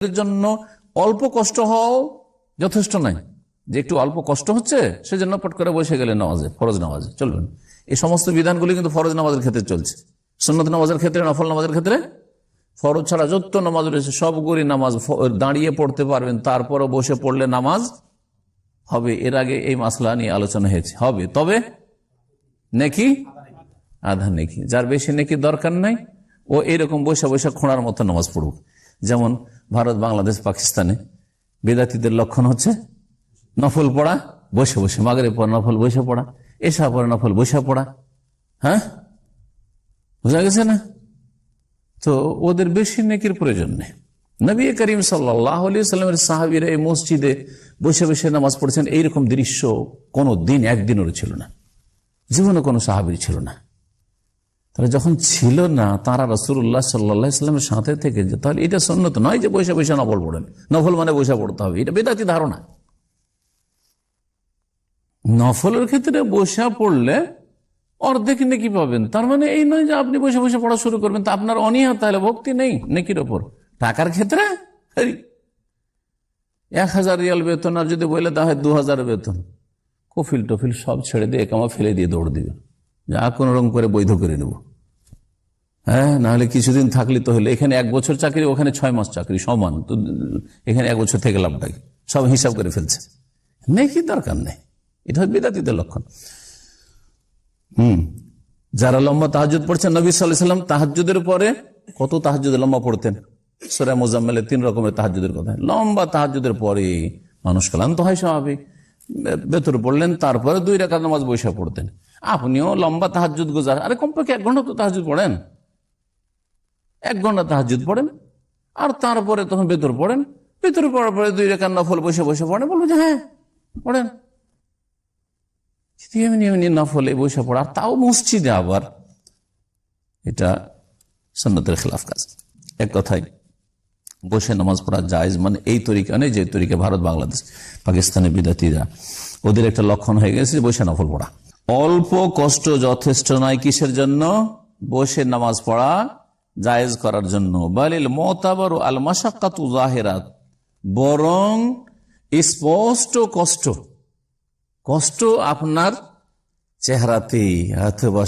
এর জন্য অল্প কষ্ট হওয়া যথেষ্ট নয়, যে একটু অল্প কষ্ট হচ্ছে সেজন্য পট করে বসে গেলে নামাজে, ফরজ নামাজে চলবেন। এই সমস্ত বিধানগুলি কিন্তু ফরজ নামাজের ক্ষেত্রে চলছে। সুন্নত নামাজের ক্ষেত্রে, নফল নামাজের ক্ষেত্রে, ফরজ ছাড়া যত নামাজ রয়েছে সবগুলি নামাজ দাঁড়িয়ে পড়তে পারবেন, তারপরও বসে পড়লে নামাজ হবে। এর আগে এই মাসলা নিয়ে আলোচনা হয়েছে। হবে, তবে নেকি আধা নেকি। যার বেশি নেকি দরকার নাই ও এরকম বসে বসে খোঁড়ার মতো নামাজ পড়ুক। যেমন ভারত, বাংলাদেশ, পাকিস্তানে বিদাতীদের লক্ষণ হচ্ছে নফল পড়া বসে বসে, মাগরিব পর নফল বসে পড়া, এশা পরে নফল বসে পড়া। হ্যাঁ, বুঝা গেছে না? তো ওদের বেশি নেকির প্রয়োজন নেই। নবী করিম সাল্লাল্লাহু আলাইহি ওয়াসাল্লামের সাহাবীরা এই মসজিদে বসে বসে নামাজ পড়ছেন, এইরকম দৃশ্য কোনো দিন একদিনও ছিল না, জীবনে কোনো সাহাবীর ছিল না। তাহলে যখন ছিল না, তারা রাসূলুল্লাহ সাল্লাল্লাহু আলাইহি ওয়াসাল্লামের সাথে থেকে, তাহলে এটা সুন্নত নয় যে বসে বসে নফল পড়েন। নফল মানে বসে পড়তে হবে, এটা বেদাতি ধারণা। নফলের ক্ষেত্রে বসে পড়লে অর্ধেক নেকি পাবেন, তার মানে এই নয় যে আপনি বসে বসে পড়া শুরু করবেন, তা আপনার অনীহা, তাহলে ভক্তি নেই নেকির ওপর। টাকার ক্ষেত্রে 1000 রিয়াল বেতন, আর যদি বলে দেওয়া হয় 2000 বেতন, কফিল টফিল সব ছেড়ে দিয়ে একামা ফেলে দিয়ে দৌড় দিবে, যা কোনো রকম করে বৈধ করে নেব। হ্যাঁ, নাহলে কিছুদিন থাকলে তো হলে, এখানে 1 বছর চাকরি, ওখানে 6 মাস চাকরি সমান, তো এখানে 1 বছর থেকে লাভটাই, সব হিসাব করে ফেলছে। নেকি দরকার নেই, এটা হচ্ছে বিদাতীদের লক্ষণ। যারা লম্বা তাহাজ্জুদ পড়ছেন, নবী সাল্লাল্লাহু আলাইহি ওয়াসাল্লাম তাহাজ্জুদের পরে কত তাহাজ্জুদ লম্বা পড়তেন। সূরা মুজাম্মিলে 3 রকমের তাহাজ্জুদের কথা। লম্বা তাহাজ্জুদের পরে মানুষ ক্লান্ত হয়, স্বাভাবিক, ভেতর পড়লেন, তারপরে 2 রাকাত নামাজ বসে পড়তেন। আপনিও লম্বা তাহাজ্জুদ গুজার, আরে কমপক্ষে 1 ঘন্টা তো তাহাজ্জুদ পড়েন, 1 ঘন্টা তাহাজ্জুদ পড়েন, আর তারপরে তখন ভেতর পড়েন, ভেতরে পড়ার পরে 2 রাকাত নফল বসে বসে পড়েন। বলবো যে হ্যাঁ পড়েন, এমনি এমনি নফলে বসে পড়া, আর তাও মসজিদে, আবার এটা সুন্নতের খেলাফ কাজ। এক কথায় বসে নামাজ পড়া জায়েজ, মানে এই তরিকা নেই যে তরিকা ভারত, বাংলাদেশ, পাকিস্তানের বিদাতীরা, ওদের একটা লক্ষণ হয়ে গেছে বসে নফল পড়া। অল্প কষ্ট যথেষ্ট নয় কিসের জন্য? বসে নামাজ পড়া জায়েজ করার জন্য। বালিল মুতাবারু আল মাশাক্কাতু যাহিরাত, বরং স্পষ্ট কষ্ট আপনার চেহারাতেই অথবা